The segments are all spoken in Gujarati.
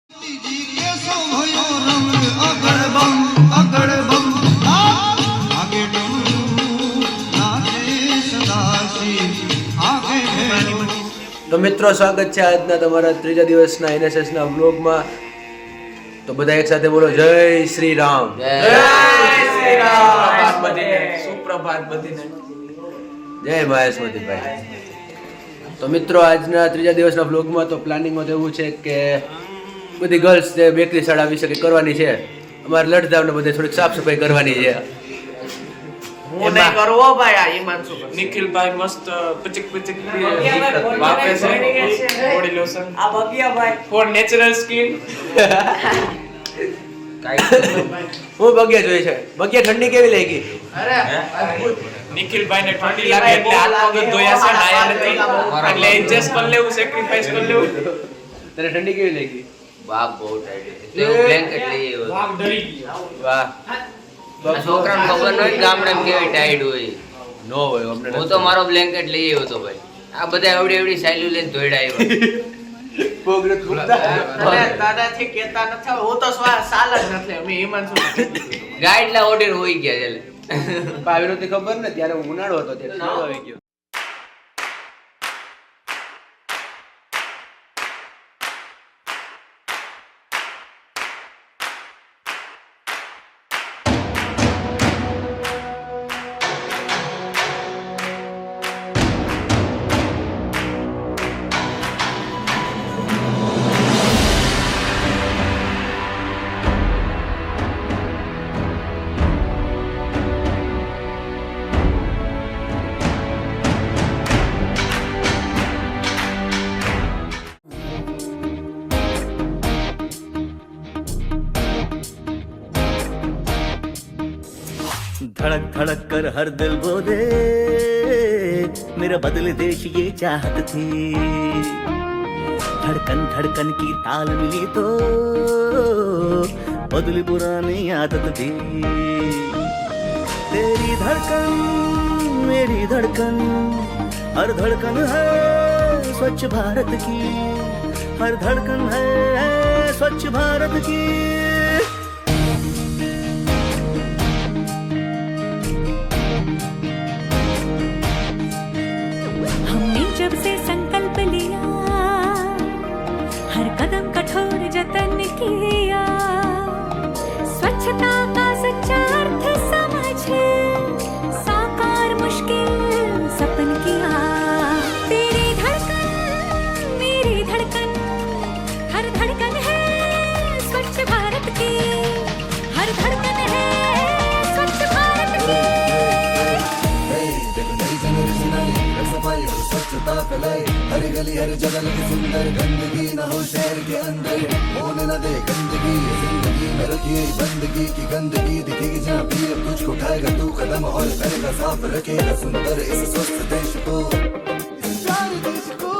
તો મિત્રો સ્વાગત છે આજના તમારા ત્રીજા દિવસના એનએસએસના વ્લોગમાં. તો બધા એક સાથે બોલો જય શ્રી રામ. જય શ્રી રામ. સુપ્રભાત બધીને. જય મહેશમતીભાઈ. તો મિત્રો આજના ત્રીજા દિવસના વ્લોગમાં તો પ્લાનિંગમાં તો એવું છે કે બધી ગર્લ્સ જે બેકરી શાળા વિશે કંઈક કરવાની છે. અમારે લડધાવને બધે થોડીક સાફ સફાઈ કરવાની છે. હું નહીં કરવો ભાઈ, આ હિમાંશુ નિખિલભાઈ મસ્ત પચક વાપરે છે બોડી લોશન. આ બગિયા ભાઈ ફોર નેચરલ સ્કિન. હું બગિયા જોઈ છે. બગિયા ઠંડી કેવી લાગી? અરે નિખિલભાઈ ને ઠંડી લાગે એટલે હાથ પગ ધોયા છે, નાયા નથી એટલે એડજસ્ટ કરી લેવું, સેક્રિફાઈસ કરી લેવું. તને ઠંડી કેવી લાગી? બાપ બહુ ટાઈટ એટલે હું બ્લેન્કેટ લઈ આવ્યો. વાહ ડરી ગયો. વાહ. આ છોકરાને ખબર ન હોય ગામડામાં કેવી ટાઈટ હોય. નો હોય અમને. હું તો મારો બ્લેન્કેટ લઈ આવ્યો તો ભાઈ. આ બધા એવડી એવડી સાયલું લઈને ધોઈડા આવ્યા. પોગરે ખુદા. અને દાદાથી કેતા નથી, હું તો સાલ જ નથી. અમે હિમાંશુ ગાઈડલા ઓર્ડર હોઈ ગયા છે. પાવેલો તે ખબર ને ત્યારે ઉનાળો હતો ત્યારે ઠંડો આવી ગયો. धड़क धड़क कर हर दिल बोले मेरा बदले देश ये चाहत थी. धड़कन धड़कन की ताल मिली तो बदली पुरानी आदत थी. तेरी धड़कन मेरी धड़कन हर धड़कन है स्वच्छ भारत की. हर धड़कन है स्वच्छ भारत की. जब से संकल्प लिया हर कदम कठोर जतन किया स्वच्छता का सच्चा अर्थ समझे साकार मुश्किल सपन किया. तेरी धड़कन मेरी धड़कन हर धड़कन है स्वच्छ भारत की. हर धड़कन है स्वच्छ भारत की. स्वच्छता फैलाए हर गली हर जगह लगे सुंदर. गंदगी न हो शहर के अंदर, होने न दे गंदगी. जिंदगी में रखिए बंदगी की गंदगी दिखेगी जहाँ भी अब तुझको उठाएगा तू कदम और करेगा साफ रखेगा सुंदर इस स्वस्थ देश को, इस प्यारे देश को.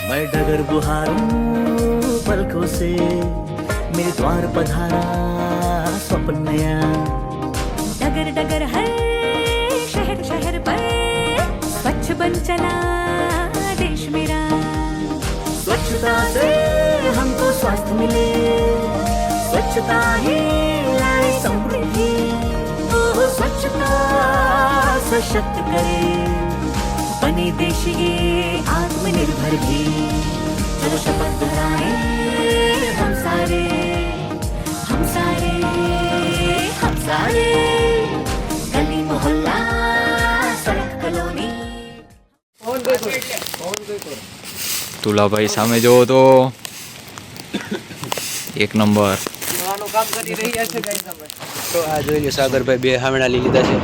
मैं डगर बुहारूं पलकों से मेरे द्वार पधारा स्वप्न नया. डगर डगर हर शहर शहर पर स्वच्छ बन चला देश मेरा. स्वच्छता से हमको स्वास्थ्य मिले, स्वच्छता ही लाए समृद्धि. ओह स्वच्छता सशक्त करे बने देश ये आत्मनिर्भर भी. चलो शपथ दोहराए हम सारे हम सारे हम सारे गली मोहल्ला सड़क कॉलोनी. તુલાભાઈ સામે જોવો તો એક નંબર. કામ કરી રહ્યા છે ગાઈસ. અમે તો આ જોઈ લો સાગરભાઈ બે હામણા લઈ લીધા છે.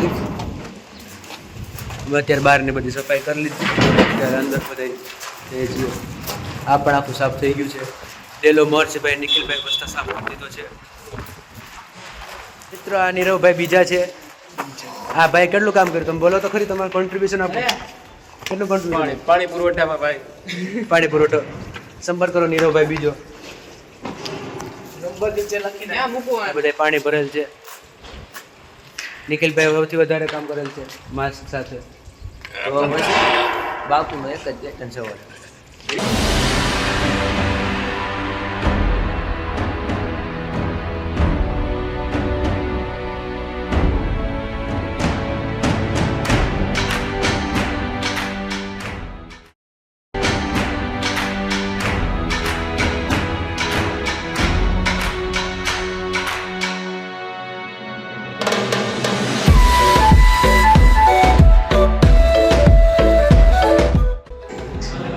અત્યારે બહારની બધી સફાઈ કરી લીધી. અત્યારે અંદર બધા આ પણ આખું સાફ થઈ ગયું છે. ડેલો મહર્ષિભાઈ નિખિલભાઈ વસ્તા સાફ કરી દીધો છે. મિત્રો આ નીરવભાઈ બીજા છે. આ ભાઈ કેટલું કામ કર્યું તમે બોલો તો ખરી, તમારું કોન્ટ્રીબ્યુશન આપો. કેટલું કોન્ટ્રીબ્યુશન? પાણી પુરવઠામાં ભાઈ પાણી પુરવઠો. સંપર્ક કરો નીરવભાઈ બીજો. નંબર નીચે લખીને ત્યાં મૂકો. આ બધે પાણી ભરેલ છે. નિખિલભાઈ સૌથી વધારે કામ કરેલ છે માસ્ક સાથે. તો પછી બાપુનો એક જ બેટન સવારે.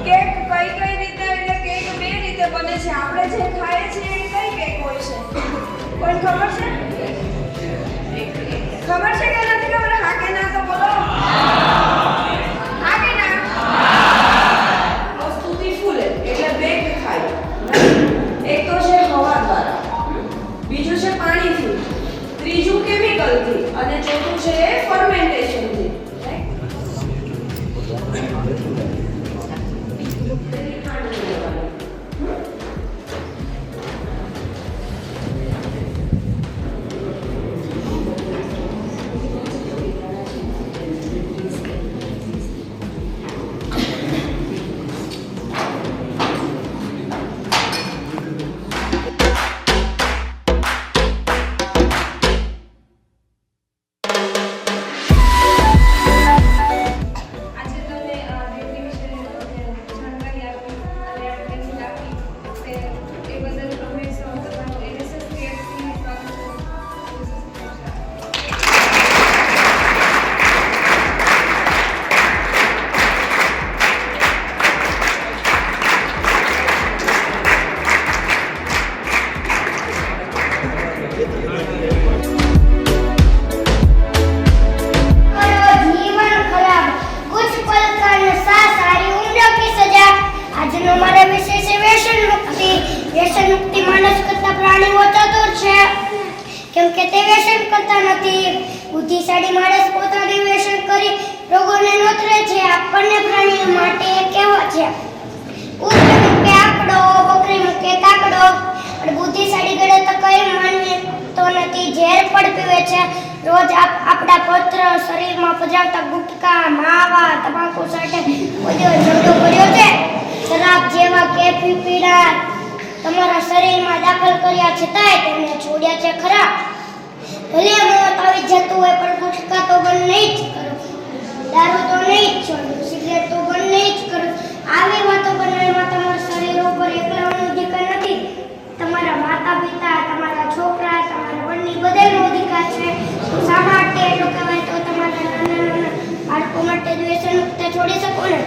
કેક કઈ કઈ રીતે એટલે કેક બે રીતે બને છે. આપણે જે ખાઈએ છીએ એ કઈ કેક હોય છે? કોઈ ખબર છે? ખબર છે કે નથી ખબર? હા કે ના તો બોલો. હા કે ના? વસ્તુથી ફૂલે એટલે બેક થાય. એક તો છે હવા દ્વારા, બીજું છે પાણીથી, ત્રીજું કેમિકલથી અને ચોથું છે ફર્મેન્ટેશનથી. આજે તમને બેકરી વિશે જાણકારી આપી અને આપી એ બદલ અમે સૌ તમારો NSS કેએફસી સ્વાગત છે. जीवन खराब कुछ पल का नशा सारी उम्र की सजा આજનો મારો વિષય છે વ્યસન મુક્તિ. વ્યસન મુક્તિ માણસ કરતા પ્રાણીઓ ચતુર છે કેમ કે તે વ્યસન કરતા નથી. બુદ્ધિશાળી માણસ પોતાને વ્યસન કરી રોગોને નોતરે છે. આપણને પ્રાણીઓ માટે કહેવા છે ઉંદર મૂકે આંકડો, બકરી મૂકે કાકડો. પણ બુદ્ધિશાળી ગળે તો કઈ માનવી તો નથી, ઝેર પણ પીવે છે. રોજ આપણા પત્ર શરીરમાં પજાવતા ગુટકા, માવા, તમાકુ સાથે બધો ઝઘડો કર્યો છે. શરાબ જેવા કેફી પીડા તમારા શરીરમાં દાખલ કર્યા છતાંય તેમને છોડ્યા છે ખરા. ભલે મોત આવી જતું હોય પણ ગુટકા તો બંધ નહીં જ કરો, દારૂ તો નહીં જ છોડો, સિગરેટ તો બંધ નહીં જ કરો. આવી વાતો બનાવવામાં તમારા શરીર ઉપર એકલાનો અધિકાર નથી. તમારા માતા પિતા, તમારા છોકરા, તમારા બંને બધાનો અધિકાર છે. શા માટે એટલું કહેવાય તો તમારા નાના નાના બાળકો માટે વ્યસન મુક્ત છોડી શકો ને.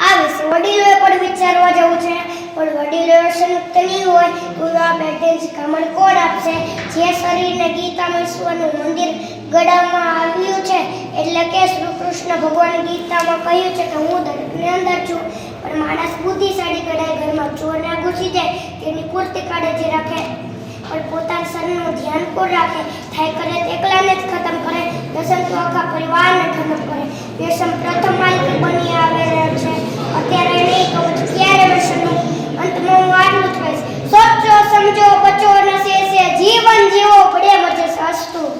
આ વિશે વડીલોએ પણ વિચારવા જેવું છે. પણ વડીલો વ્યસન મુક્ત નહીં હોય તો આ પેટર્ન શિખામણ કોણ આપશે? જે શરીરને ગીતામાં ઈશ્વરનું મંદિર ગળામાં આવ્યું છે એટલે કે શ્રી કૃષ્ણ ભગવાન ગીતામાં કહ્યું છે કે હું દરેકની અંદર છું. પણ માણસ બુદ્ધિશાળી ગણાય, ઘરમાં ચોર ના ઘૂસી જાય તેની પૂરતી કાળજી રાખે પણ પોતાના શરીરનું ધ્યાન કોણ રાખે? થાય કરે તો એકલાને જ ખતમ કરે, વ્યસન તો આખા પરિવારને ખતમ કરે. વ્યસન પ્રથમ માલિકી બની આવેલા છે. અત્યારે નહીં કહું ક્યારે વ્યસનનું અંતમાં હું આટલું જ કહીશ. સોચો સમજો બચો નશે છે, જીવન જીવો પડે મજે સસ્તું.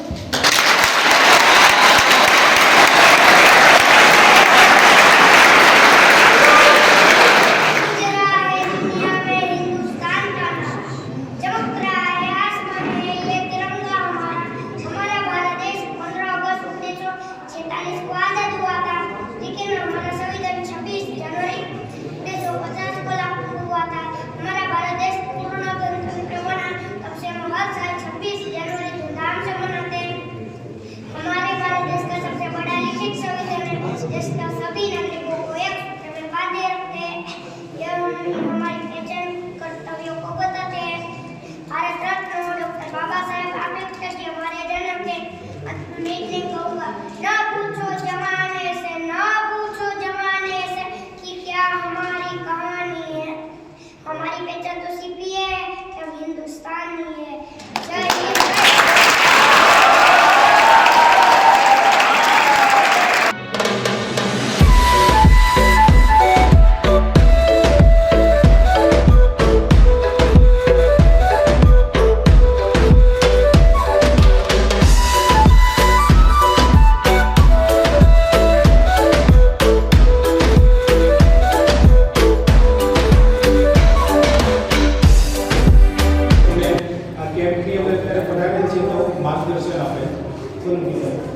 અહીંયા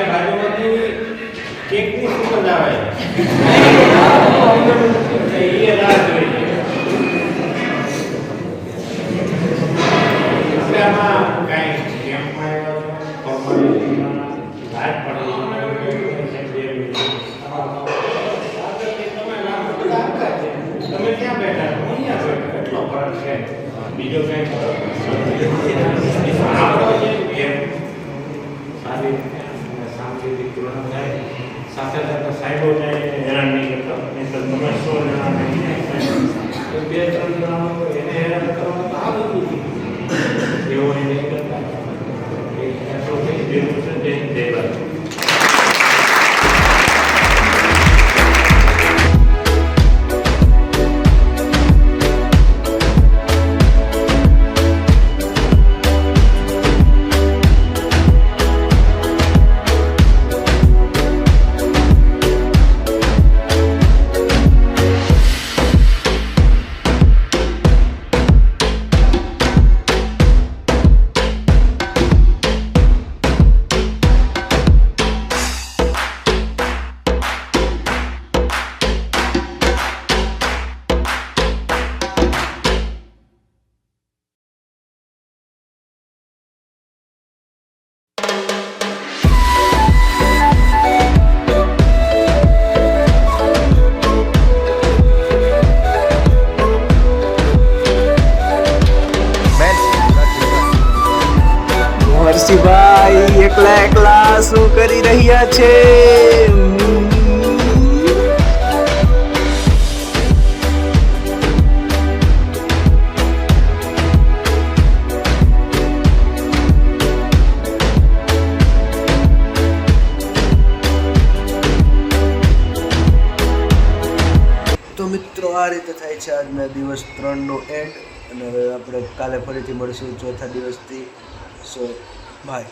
બાજુમાંથી કેકની સુગંધ આવે એ રાહ જોઈએ આપણે આમાં કાંઈ કેમ્પમાં લાઈટ પડી તમે ક્યાં બેઠા હું અહીંયા બેઠા એટલો ફરક છે બીજો કંઈ આપણો જે ગેમ સારી શાંતિથી પૂર્ણ થાય સાથે સાથે સાહેબોને હેરાન નહીં કરતા નહીં તો તમે 100 જણા નહીં 2-3 જણા એને હેરાન કરવાનું તો આ બધું એવો નહીં કરતા એ એટલો કંઈ જરૂર છે તે દેવા હર્ષિભાઈ એકલા એકલા શું કરી રહ્યા છે તો મિત્રો આ રીતે થાય છે આજના દિવસ 3નો એન્ડ અને હવે આપણે કાલે ફરીથી મળશું ચોથા દિવસથી સો બાય